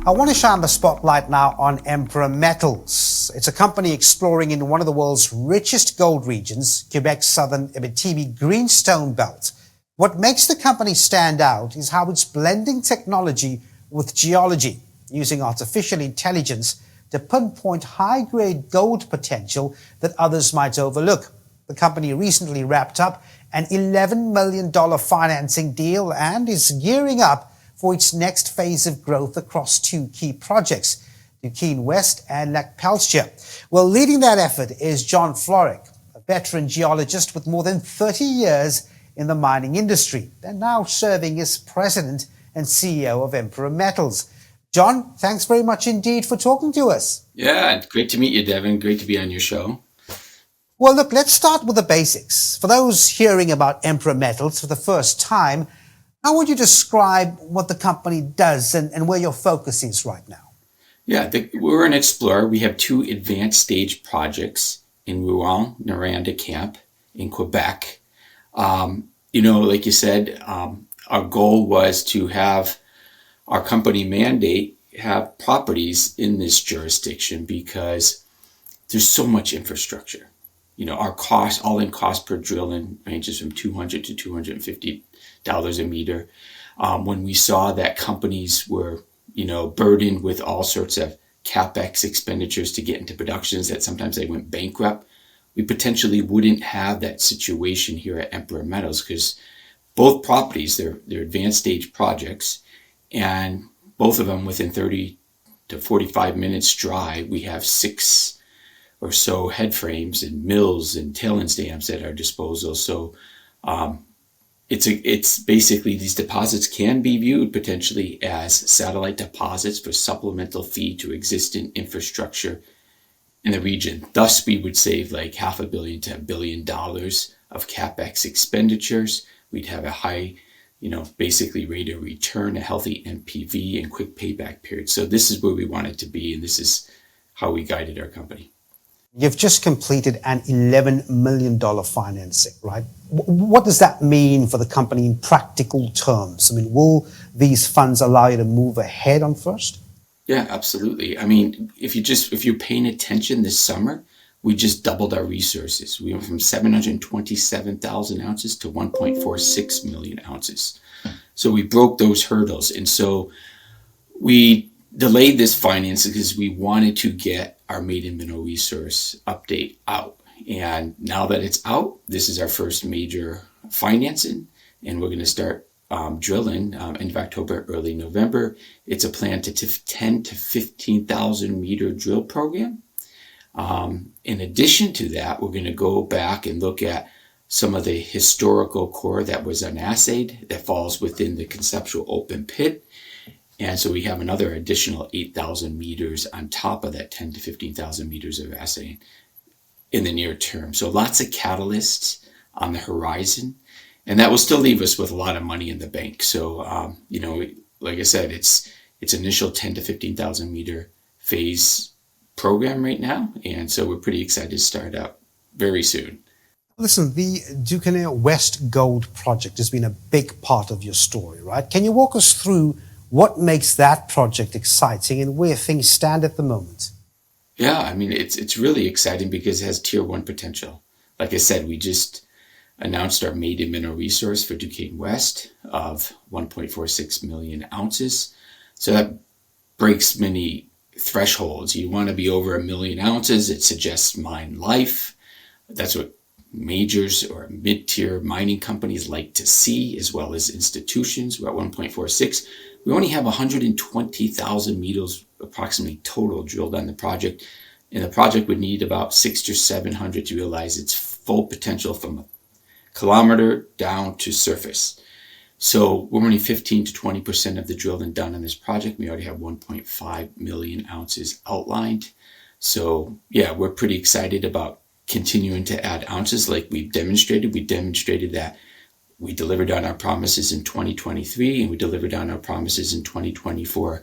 I want to shine the spotlight now on Emperor Metals. It's a company exploring in one of the world's richest gold regions, Quebec's southern Abitibi Greenstone belt. What makes the company stand out is how it's blending technology with geology, using artificial intelligence to pinpoint high-grade gold potential that others might overlook. The company recently wrapped up an $11 million financing deal and is gearing up for its next phase of growth across two key projects, Duquesne West and Lac Peltier. Well, leading that effort is John Florick, a veteran geologist with more than 30 years in the mining industry, and now serving as president and CEO of Emperor Metals. John, thanks very much indeed for talking to us. Yeah, great to meet you, Devin. Great to be on your show. Well, look, let's start with the basics. For those hearing about Emperor Metals for the first time, how would you describe what the company does and where your focus is right now? Yeah, we're an explorer. We have two advanced stage projects in Rouyn-Noranda Camp in Quebec. Like you said, our goal was to have our company mandate have properties in this jurisdiction because there's so much infrastructure. Our cost, all-in cost per drilling ranges from $200 to $250 a meter. When we saw that companies were, burdened with all sorts of CapEx expenditures to get into productions, that sometimes they went bankrupt, we potentially wouldn't have that situation here at Emperor Metals because both properties, they're advanced stage projects, and both of them within 30 to 45 minutes drive, we have 6 or so head frames and mills and tailings dams at our disposal. So it's basically these deposits can be viewed potentially as satellite deposits for supplemental feed to existing infrastructure in the region. Thus, we would save like $500 million to $1 billion of CapEx expenditures. We'd have a high, basically rate of return, a healthy NPV, and quick payback period. So this is where we wanted to be, and this is how we guided our company. You've just completed an $11 million financing, right? What does that mean for the company in practical terms? I mean, will these funds allow you to move ahead on first? Yeah, absolutely. I mean, if you're paying attention this summer, we just doubled our resources. We went from 727,000 ounces to 1.46 million ounces. So we broke those hurdles. And so we delayed this financing because we wanted to get our maiden mineral resource update out. And now that it's out, this is our first major financing, and we're going to start drilling end of October, early November. It's a plan to 10 to 15,000 meter drill program. In addition to that, we're going to go back and look at some of the historical core that was unassayed that falls within the conceptual open pit. And so we have another additional 8,000 meters on top of that 10 to 15,000 meters of assaying in the near term. So lots of catalysts on the horizon, and that will still leave us with a lot of money in the bank. So, like I said, it's initial 10 to 15,000 meter phase program right now. And so we're pretty excited to start up very soon. Listen, the Duquesne West Gold Project has been a big part of your story, right? Can you walk us through what makes that project exciting and where things stand at the moment? Yeah, I mean, it's really exciting because it has tier 1 potential. Like I said, we just announced our maiden mineral resource for Duquesne West of 1.46 million ounces. So that breaks many thresholds. You want to be over 1 million ounces. It suggests mine life. That's what majors or mid-tier mining companies like to see, as well as institutions. We're at 1.46. We only have 120,000 meters approximately total drilled on the project, and the project would need about 600 to 700 to realize its full potential from a kilometer down to surface. So we're only 15 to 20% of the drilling done on this project. We already have 1.5 million ounces outlined. So yeah, we're pretty excited about continuing to add ounces like we've demonstrated. We demonstrated that we delivered on our promises in 2023, and we delivered on our promises in 2024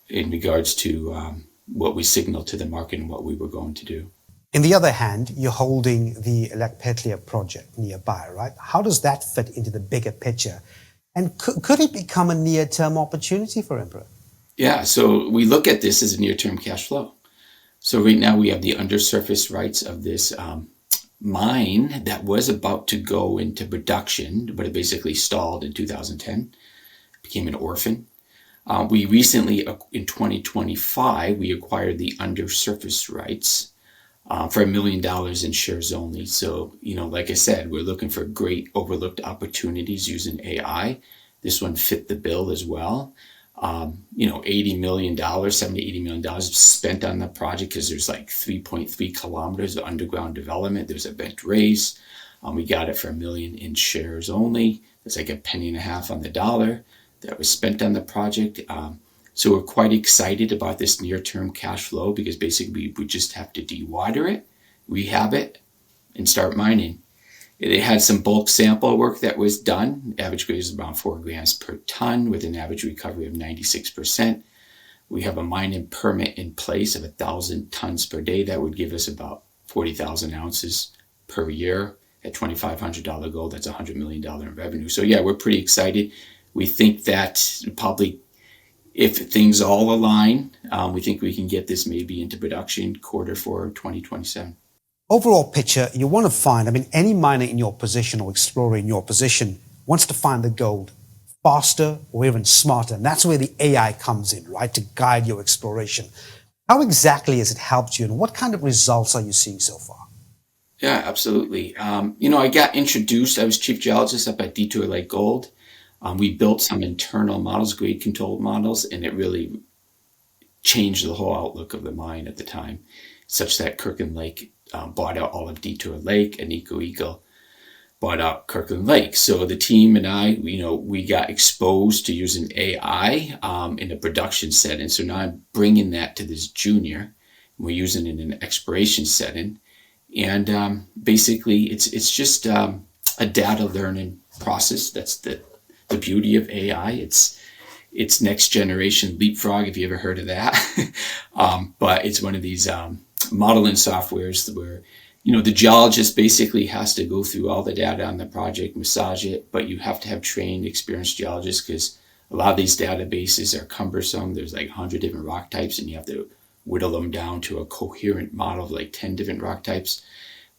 in regards to what we signaled to the market and what we were going to do. On the other hand, you're holding the Lac Peltier project nearby, right? How does that fit into the bigger picture? And could it become a near-term opportunity for Emperor? Yeah, so we look at this as a near-term cash flow. So right now we have the undersurface rights of this mine that was about to go into production, but it basically stalled in 2010, became an orphan. We recently, in 2025, we acquired the undersurface rights for $1 million in shares only. So, like I said, we're looking for great overlooked opportunities using AI. This one fit the bill as well. $80 million, $70, $80 million spent on the project because there's like 3.3 kilometers of underground development. There's a vent raise. We got it for $1 million in shares only. That's like a penny and a half on the dollar that was spent on the project. So we're quite excited about this near-term cash flow because basically we just have to dewater it, rehab it, and start mining. It had some bulk sample work that was done. Average grade is around 4 grams per ton with an average recovery of 96%. We have a mining permit in place of 1,000 tons per day. That would give us about 40,000 ounces per year at $2,500 gold. That's $100 million in revenue. So yeah, we're pretty excited. We think that probably if things all align, we think we can get this maybe into production Q4 2027. Overall picture, you want to find, any miner in your position or explorer in your position wants to find the gold faster or even smarter. And that's where the AI comes in, right, to guide your exploration. How exactly has it helped you and what kind of results are you seeing so far? Yeah, absolutely. I got introduced, I was chief geologist up at Detour Lake Gold. We built some internal models, grade controlled models, and it really changed the whole outlook of the mine at the time, such that Kirkland Lake bought out all of Detour Lake, and EcoEagle bought out Kirkland Lake. So the team and I, we got exposed to using AI in a production setting. So now I'm bringing that to this junior. We're using it in an exploration setting. And basically, it's just a data learning process. That's the beauty of AI. It's next generation leapfrog, if you ever heard of that. But it's one of these modeling softwares where, the geologist basically has to go through all the data on the project, massage it, but you have to have trained, experienced geologists because a lot of these databases are cumbersome. There's like 100 different rock types and you have to whittle them down to a coherent model of like 10 different rock types.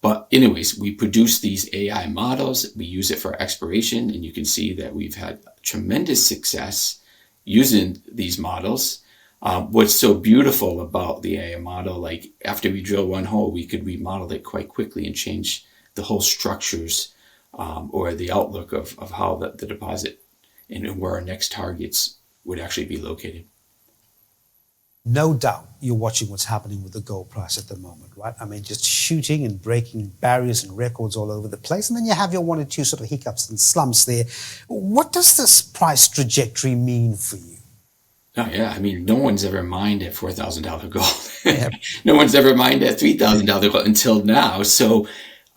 But anyways, we produce these AI models. We use it for exploration, and you can see that we've had tremendous success using these models. What's so beautiful about the AI model, like after we drill one hole, we could remodel it quite quickly and change the whole structures or the outlook of how the deposit and where our next targets would actually be located. No doubt you're watching what's happening with the gold price at the moment, right? Just shooting and breaking barriers and records all over the place. And then you have your one or two sort of hiccups and slumps there. What does this price trajectory mean for you? Oh, yeah. No one's ever mined at $4,000 gold. Yeah. No one's ever mined at $3,000 gold until now. So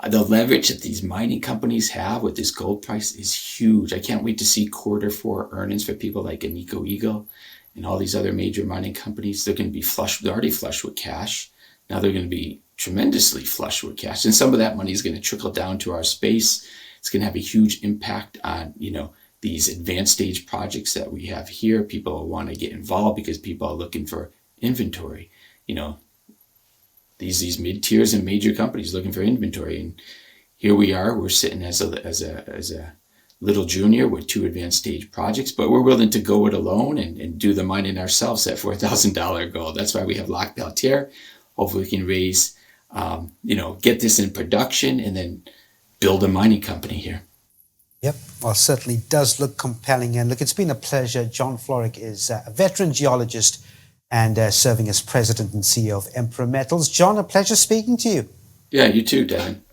the leverage that these mining companies have with this gold price is huge. I can't wait to see Q4 earnings for people like Agnico Eagle and all these other major mining companies. They're going to be flush. They're already flush with cash. Now they're going to be tremendously flush with cash. And some of that money is going to trickle down to our space. It's going to have a huge impact on, these advanced stage projects that we have here. People want to get involved because people are looking for inventory. These mid-tiers and major companies looking for inventory. And here we are. We're sitting as a little junior with 2 advanced stage projects, but we're willing to go it alone and do the mining ourselves at $4,000 gold. That's why we have Lac Peltier. Hopefully we can raise, get this in production and then build a mining company here. Yep, well, certainly does look compelling. And look, it's been a pleasure. John Florek is a veteran geologist and serving as president and CEO of Emperor Metals. John, a pleasure speaking to you. Yeah, you too, Devin.